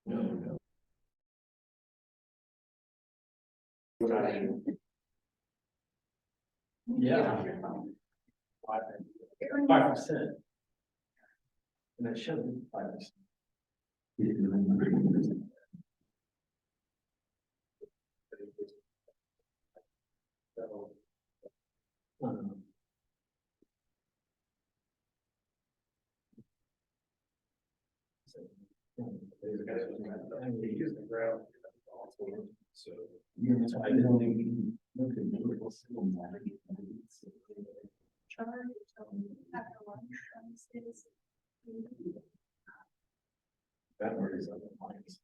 No. Yeah. 5%. And it should be 5%. So, so I don't even look at the single matter. That word is on the lines.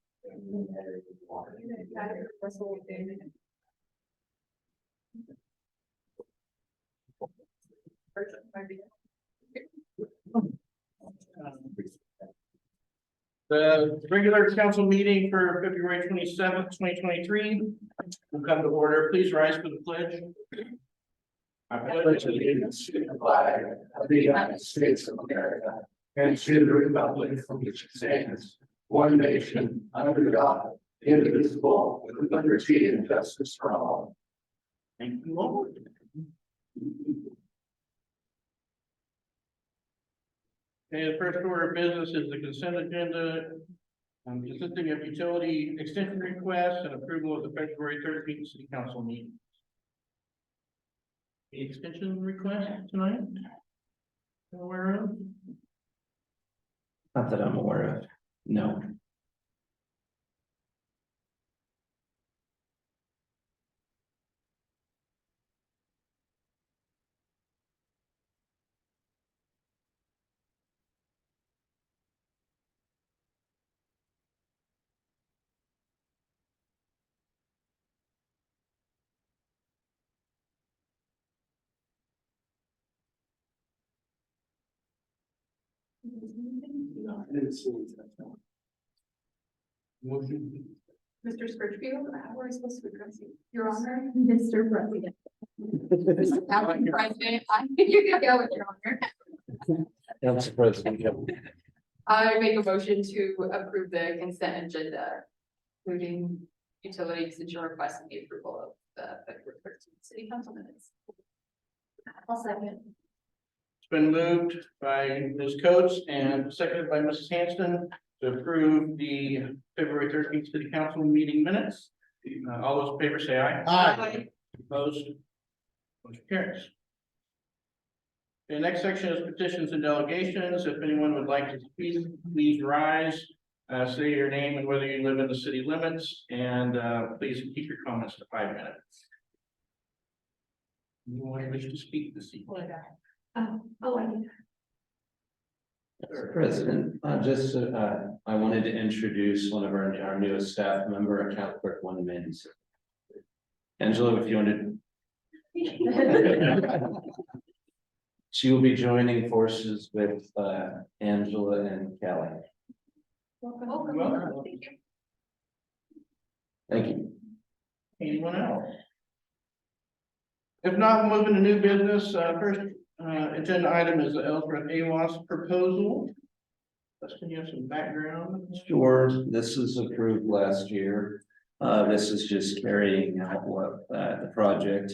The regular council meeting for February 27th, 2023 will come to order. Please rise for the pledge. I pledge allegiance to the flag of the United States of America and to the republic for which it stands, one nation, under God, indivisible, with liberty and justice for all. Thank you, Lord. Okay, the first order of business is the consent agenda, consisting of utility extension requests and approval of the February 13th city council meeting. The extension request tonight? Aware of? Not that I'm aware of, no. No, I didn't see it. Motion. Mr. Scritchfield, how are we supposed to address you? Your Honor, Mr. President. Madam President, you can go with your honor. Council President, I make a motion to approve the consent agenda, including utility extension request and the approval of the February 13th city council minutes. I'll second. It's been moved by Ms. Coates and seconded by Mrs. Hanston to approve the February 13th city council meeting minutes. All those in favor say aye. Aye. Opposed? Motion carries. The next section is petitions and delegations. If anyone would like to speak, please rise, say your name and whether you live in the city limits, and please keep your comments to 5 minutes. Anyone wish to speak this evening? President, I wanted to introduce one of our newest staff member, account clerk 196. Angela, if you wanted. She will be joining forces with Angela and Kelly. Welcome. Thank you. Thank you. Anyone else? If not, we'll move into new business. First agenda item is the Ellsworth AWAS proposal. Can you have some background? Sure, this was approved last year. This is just carrying out what the project.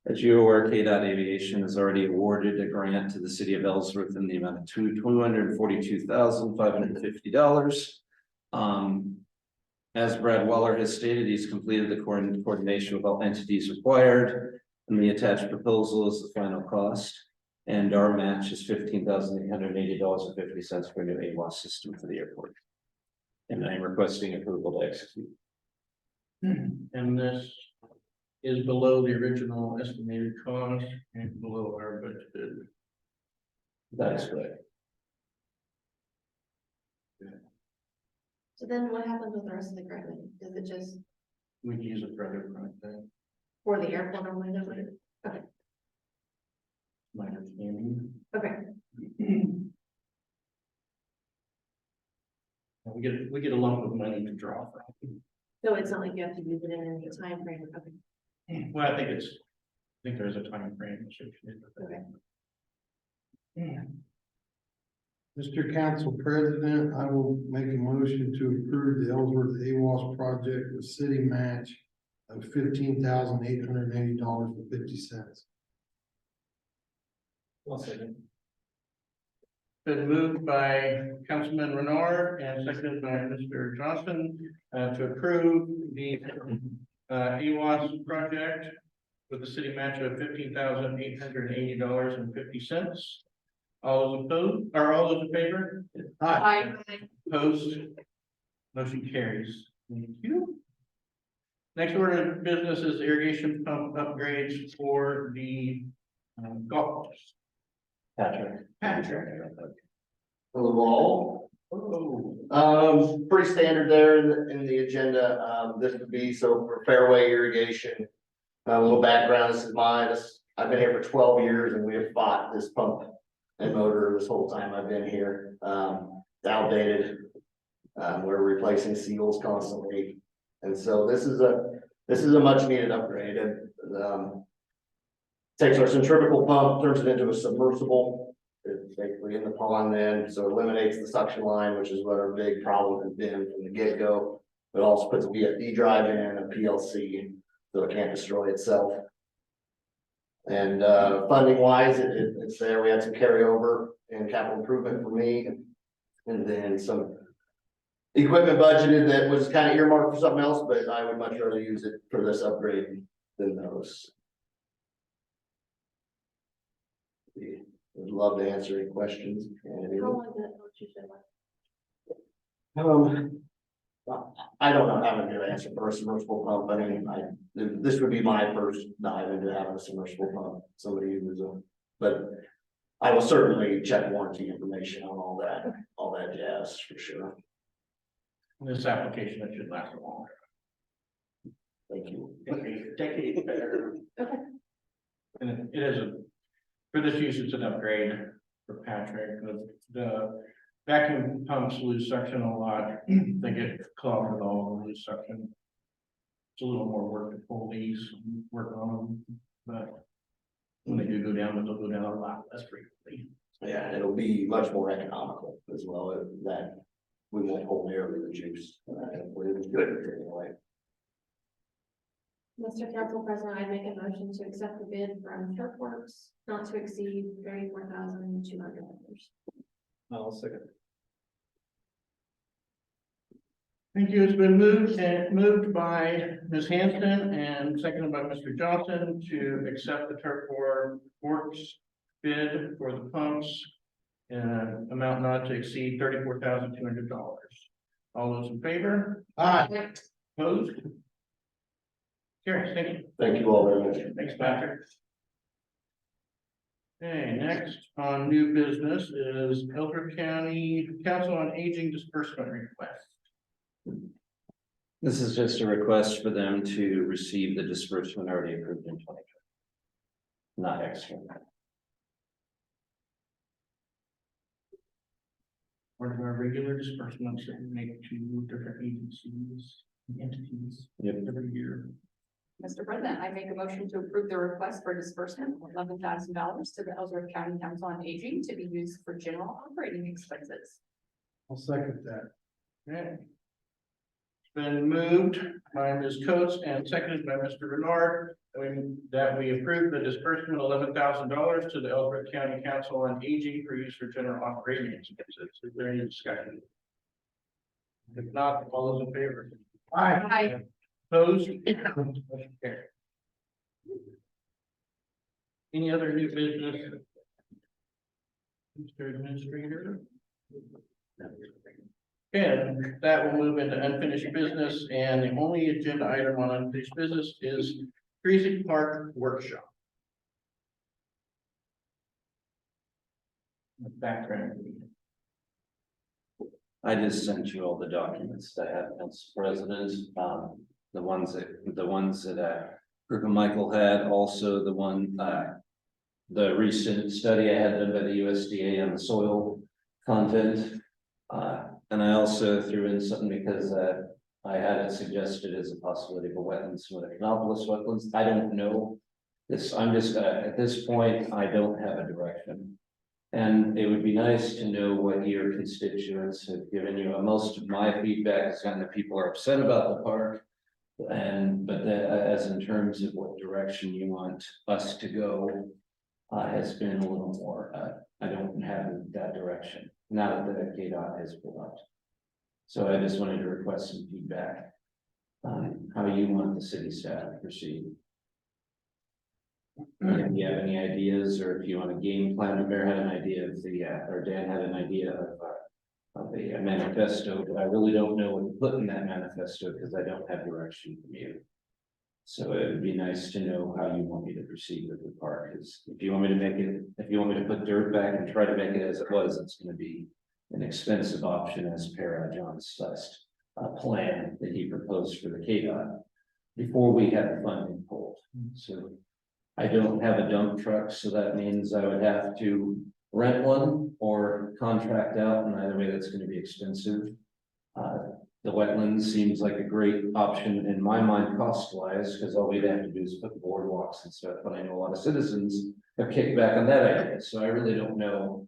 As you're aware, KDOT Aviation has already awarded a grant to the city of Ellsworth in the amount of $242,550. As Brad Weller has stated, he's completed the coordination with all entities required, and the attached proposal is the final cost. And our match is $15,880.50 for a new AWAS system for the airport. And I'm requesting approval to execute. And this is below the original estimated cost and below our budgeted. That is correct. So then what happens with the rest of the grant? Does it just We use it for other projects, for the airport or whatever? Okay. my understanding. Okay. We get a lump of money to draw from. So it's not like you have to use it in any time frame. Okay. Well, I think there's a time frame associated with Okay. that. Mr. Council President, I will make a motion to approve the Ellsworth AWAS project with city match of $15,880.50. Been moved by Councilman Renard and seconded by Mr. Johnson, to approve the, EWAS project with the city match of $15,880.50. All those opposed, or all those in favor? Aye. Opposed? Motion carries. Thank you. Next order of business is irrigation pump upgrades for the golf course. Patrick. Roll. Oh, Pretty standard there in the agenda. This would be so for fairway irrigation. A little background, I've been here for 12 years and we have fought this pump and motor this whole time I've been here. It's outdated. We're replacing seals constantly. And so this is a much needed upgrade. It takes our centrifugal pump, turns it into a submersible. It's basically in the pond then, so it eliminates the suction line, which is what our big problem has been from the get-go. It also puts a VFD drive in, a PLC, so it can't destroy itself. And funding wise, it's there. We had some carryover and capital improvement for me, and then some equipment budgeted that was kind of earmarked for something else, but I would much rather use it for this upgrade than those. Would love to answer any questions. I don't know how to do an answer for a submersible pump. I mean, this would be my first dive into having a submersible pump. Somebody who's but I will certainly check warranty information on all that jazz for sure. this application that should last a long. Thank you. Decade better. Okay. And it is for this use, it's an upgrade for Patrick. The vacuum pumps lose suction a lot. They get clogged with all the loose suction. It's a little more work to pull these, work on them, but when they do go down, they'll go down a lot less frequently. Yeah, and it'll be much more economical as well. That we won't hold nearly the juice. We're good anyway. Mr. Council President, I make a motion to accept the bid from Turfworks not to exceed $34,200. I'll second. Thank you. It's been moved by Ms. Hanston and seconded by Mr. Johnson to accept the Turfworks bid for the pumps. Amount not to exceed $34,200. All those in favor? Aye. Opposed? Carries. Thank you. Thank you all very much. Thanks, Patrick. Okay, next on new business is Ellsworth County Council on Aging disbursement request. This is just a request for them to receive the disbursement already approved in 2020. Not extra. Part of our regular disbursements that we make to different agencies, and entities every year. Mr. President, I make a motion to approve the request for disbursement of $11,000 to the Ellsworth County Council on Aging to be used for general operating expenses. I'll second that. Okay. It's been moved by Ms. Coates and seconded by Mr. Renard that we approve the disbursement of $11,000 to the Ellsworth County Council on Aging for use for general operating expenses. Is there any discussion? If not, all those in favor? Aye. Opposed? Motion carried. Any other new business? Mr. Administrator? And that will move into unfinished business, and the only agenda item on unfinished business is Precinct Park Workshop. The background. I just sent you all the documents that I have, Council President, the ones that Kirk and Michael had, also the recent study I had done by the USDA on the soil content. And I also threw in something because I had it suggested as a possibility of a wetlands with Econopolis wetlands. I don't know this. I'm just at this point, I don't have a direction. And it would be nice to know what your constituents have given you. Most of my feedback is kind of people are upset about the park. As in terms of what direction you want us to go, has been a little more, I don't have that direction, now that the KDOT has pulled out. So I just wanted to request some feedback on how you want the city staff to proceed. If you have any ideas, or if you want a game plan, the mayor had an idea of or Dan had an idea of a manifesto, but I really don't know what to put in that manifesto because I don't have direction from you. So it would be nice to know how you want me to proceed with the park, because if you want me to make it, if you want me to put dirt back and try to make it as it was, it's gonna be an expensive option as per John's last plan that he proposed for the KDOT before we had the funding pulled. So I don't have a dump truck, so that means I would have to rent one or contract out, and either way, that's gonna be expensive. The wetlands seems like a great option in my mind, cost wise, because all we'd have to do is put boardwalks and stuff, but I know a lot of citizens have kicked back on that idea, so I really don't know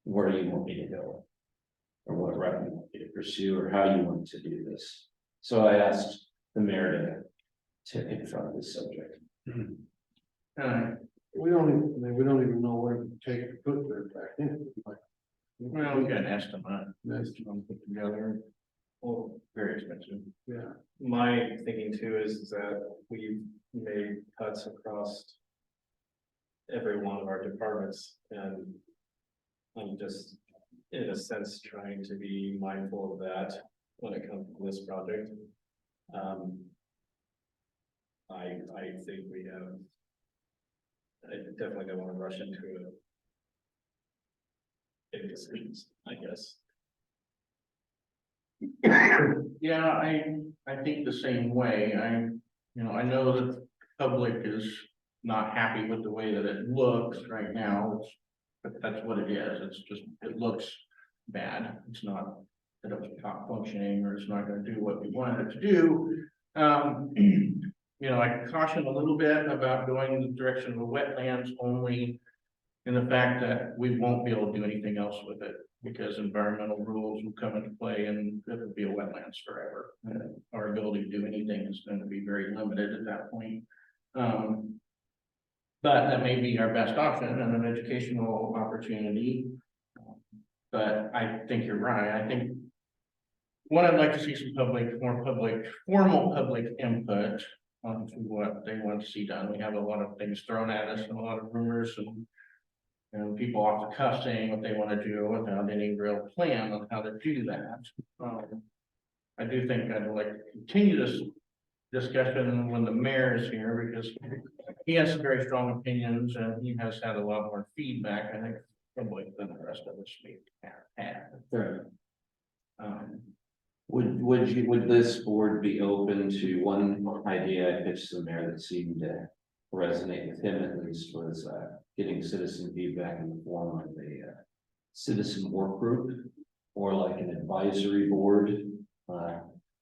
where you want me to go. Or what route you want me to pursue, or how you want to do this. So I asked the mayor to confront this subject. We don't even, I mean, we don't even know what it would take to put dirt back in. Like, Well, we got an estimate, That's, put together, Well, very expensive. yeah, my thinking too is that we've made cuts across every one of our departments, and I'm just, in a sense, trying to be mindful of that when it comes to this project. I think we have, I definitely don't want to rush into it. Big decisions, I guess. Yeah, I think the same way. I know that the public is not happy with the way that it looks right now. But that's what it is. It's just, it looks bad. It's not that it's not functioning, or it's not gonna do what we wanted it to do. I caution a little bit about going in the direction of the wetlands only in the fact that we won't be able to do anything else with it, because environmental rules will come into play and it'll be a wetlands forever. Our ability to do anything is going to be very limited at that point. But that may be our best option and an educational opportunity. But I think you're right. I think one, I'd like to see some formal public input onto what they want to see done. We have a lot of things thrown at us and a lot of rumors and people off the cuff saying what they want to do without any real plan on how to do that. I do think I'd like to continue this discussion when the mayor is here, because he has some very strong opinions and he has had a lot more feedback, I think, probably than the rest of us may have had. Would this board be open to one idea I pitched to the mayor that seemed to resonate with him at least, was getting citizen feedback in the form of a citizen work group, or like an advisory board,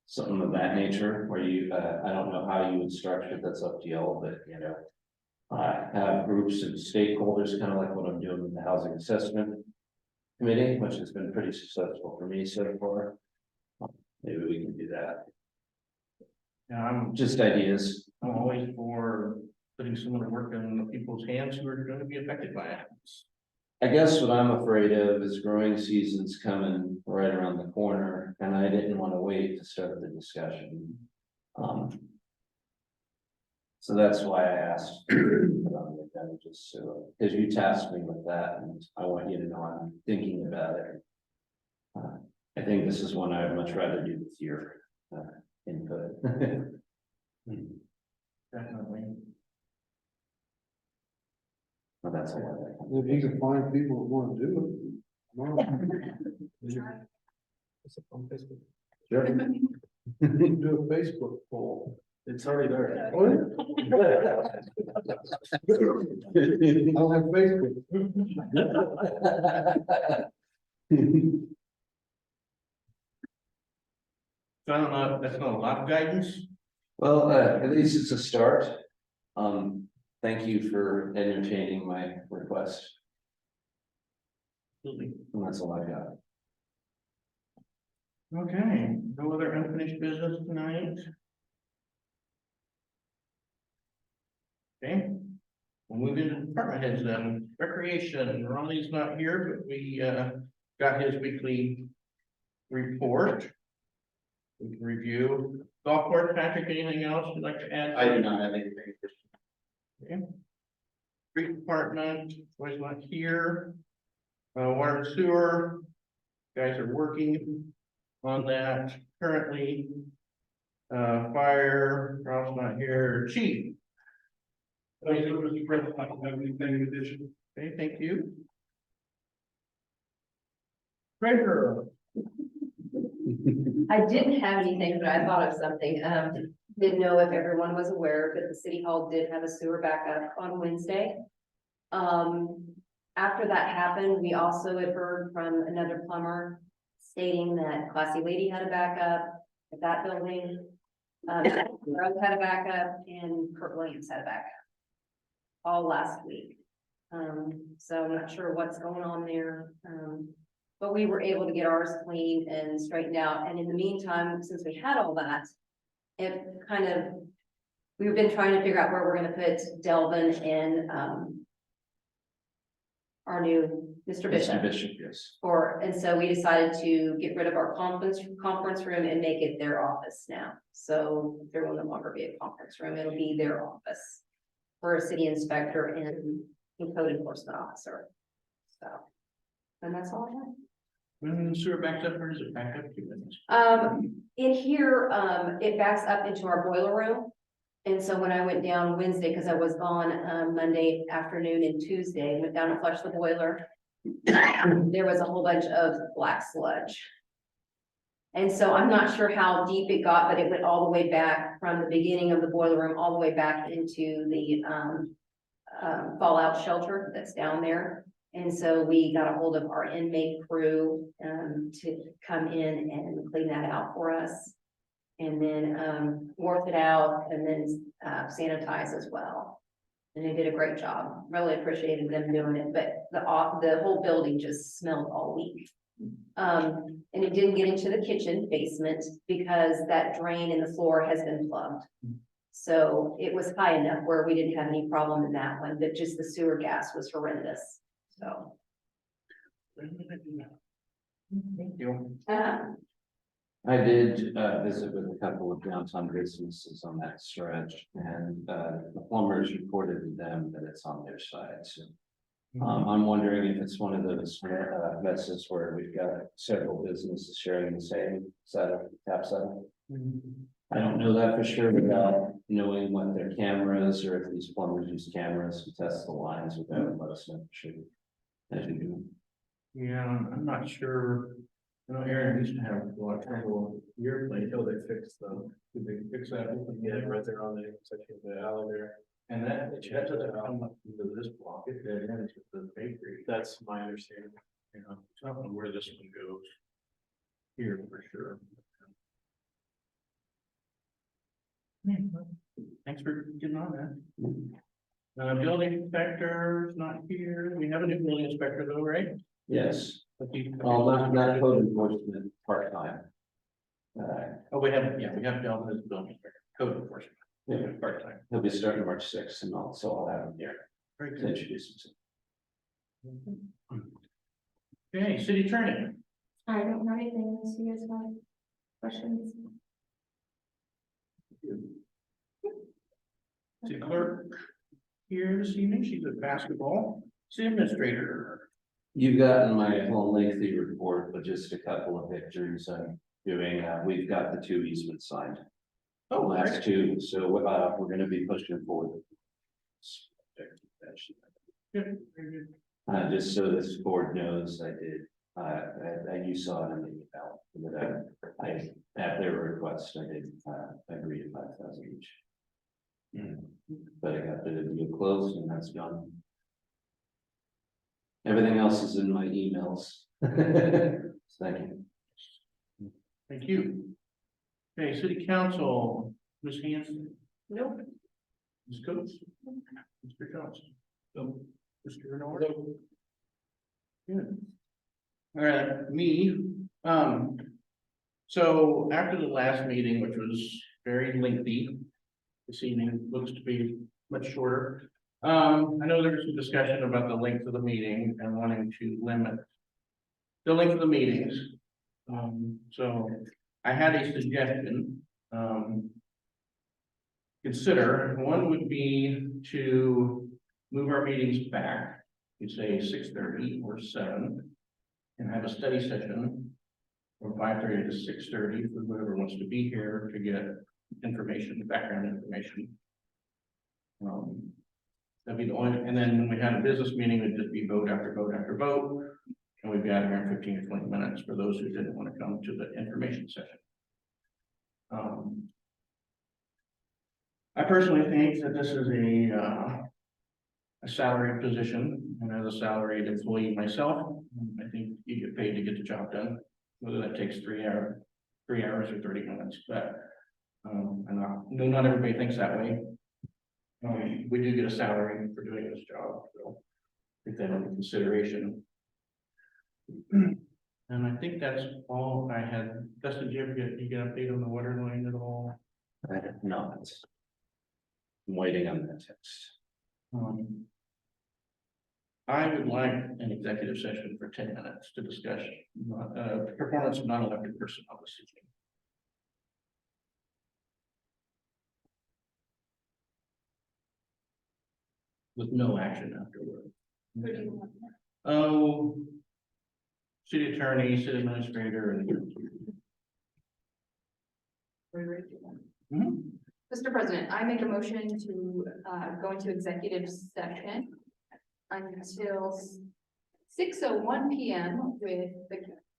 something of that nature, where you, I don't know how you would structure it, that's up to y'all, but have groups of stakeholders, kind of like what I'm doing with the housing assessment committee, which has been pretty successful for me so far. Maybe we can do that. Yeah, I'm Just ideas. always for putting some of the work in the people's hands who are going to be affected by it. I guess what I'm afraid of is growing season's coming right around the corner, and I didn't want to wait to start the discussion. So that's why I asked, just so, because you tasked me with that, and I want you to know I'm thinking about it. I think this is one I'd much rather do with your input. Definitely. Well, that's all if you can find people that wanna do it. well, Sure. Do a Facebook poll. It's already there. Oh, yeah. I don't have Facebook. So I don't know, that's not a lot of guidance. Well, at least it's a start. Thank you for entertaining my request. Absolutely. And that's all I got. Okay, no other unfinished business tonight? Okay. We'll move into department heads then. Recreation, Ronnie's not here, but we got his weekly report. We can review. Golf course, Patrick, anything else you'd like to add? I do not have anything. Okay. Street department, was not here. Water and sewer, guys are working on that currently. Fire, Ralph's not here, chief. Okay, thank you. Treasurer. I didn't have anything, but I thought of something. Didn't know if everyone was aware, but the city hall did have a sewer backup on Wednesday. After that happened, we also had heard from another plumber stating that Classy Lady had a backup at that building. Rose had a backup and Kurt Williams had a backup. All last week. So I'm not sure what's going on there. But we were able to get ours cleaned and straightened out. And in the meantime, since we had all that, it kind of, we've been trying to figure out where we're gonna put Delvin and, our new Mr. Mr. Bishop. Bishop, yes. And so we decided to get rid of our conference room and make it their office now. So there will no longer be a conference room. It'll be their office for a city inspector and code enforcement officer. So, and that's all I have. When the sewer backs up, where does it back up to? In here, it backs up into our boiler room. And so when I went down Wednesday, because I was gone, Monday afternoon and Tuesday, went down and flushed the boiler. There was a whole bunch of black sludge. And so I'm not sure how deep it got, but it went all the way back from the beginning of the boiler room, all the way back into the, fallout shelter that's down there. And so we got a hold of our inmate crew, to come in and clean that out for us. And then, work it out and then, sanitize as well. And they did a great job. Really appreciated them doing it, but the whole building just smelled all week. And it didn't get into the kitchen basement because that drain in the floor has been plugged. So it was high enough where we didn't have any problem in that one, but just the sewer gas was horrendous, so. Thank you. I did visit with a couple of downtown businesses on that stretch, and the plumbers reported to them that it's on their side, so. I'm wondering if it's one of those messes where we've got several businesses sharing the same setup, tap setup. I don't know that for sure without knowing what their cameras, or if these plumbers use cameras to test the lines without let us know for sure. As we do. Yeah, I'm not sure. I know Aaron used to have a lot of trouble with your place. Until they fix them. Did they fix that? Yeah, right there on the section of the alley there. And that doesn't come up into this block, it ends with the bakery. That's my understanding. You know, so I don't know where this one goes. Here for sure. Thanks for getting on that. Building inspector is not here. We have a new building inspector though, right? Yes, But he- not code enforcement part-time. Oh, we have Delvin as building inspector, code enforcement, Yeah, part-time. he'll be starting March 6th, and also I'll have him here Very to good. introduce himself. Okay, city attorney. I don't have anything unless you guys have questions. City clerk here this evening. She's at basketball. City administrator. You've gotten my whole lengthy report, but just a couple of pictures I'm doing, we've got the 2 easements signed. Oh, Last 2, so we're gonna be pushing forward. Good, very good. Just so this board knows, I did, and you saw it in the email, that I, at their request, I did, agree to 5,000 each. But I got the deal closed and that's done. Everything else is in my emails. Thank you. Thank you. Okay, city council, Ms. Hanson. Nope. Ms. Coates. Mr. Johnson. No. Mr. Renard. Good. All right, me, so after the last meeting, which was very lengthy. This evening looks to be much shorter. I know there was some discussion about the length of the meeting and wanting to limit. The length of the meetings. So I had a suggestion, Consider, one would be to move our meetings back, you say 6:30 or 7. And have a study session from 5:30 to 6:30 for whoever wants to be here to get information, background information. That'd be the only, and then when we had a business meeting, it'd just be vote after vote after vote. And we'd be out here in 15 or 20 minutes for those who didn't want to come to the information session. I personally think that this is a salaried position, and as a salaried employee myself, I think you get paid to get the job done, whether that takes 3 hours or 30 minutes, but. Not everybody thinks that way. We do get a salary for doing this job, so take that into consideration. And I think that's all I had. Dustin, did you ever get an update on the water line at all? I have not. I'm waiting on that text. I would like an executive session for 10 minutes to discuss performance of non-elected personnel this evening. With no action afterward. Who do you want? Oh. City attorney, city administrator, and. Mhm. Mr. President, I make a motion to go into executive session until 6:01 PM with the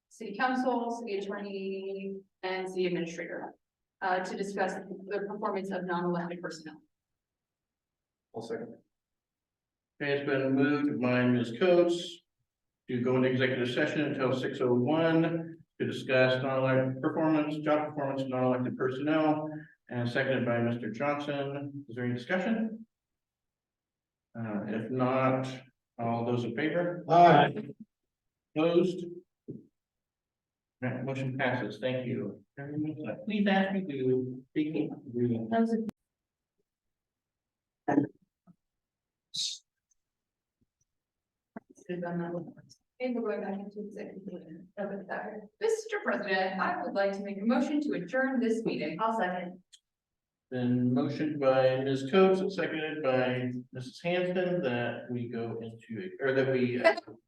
city council, city attorney, and city administrator to discuss the performance of non-elected personnel. I'll second. Okay, it's been moved by Ms. Coates to go into executive session until 6:01 to discuss non-elected performance, job performance of non-elected personnel, and seconded by Mr. Johnson. Is there any discussion? If not, all those in favor? Aye. Opposed? That motion passes. Thank you. Please ask me to speak. And we're going back into executive session. Mr. President, I would like to make a motion to adjourn this meeting. I'll second. Been motioned by Ms. Coates and seconded by Mrs. Hampton that we go into, or that we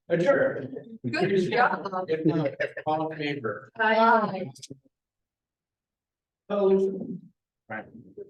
adjourn. Good job. If not, all in favor? Aye. Opposed? Right.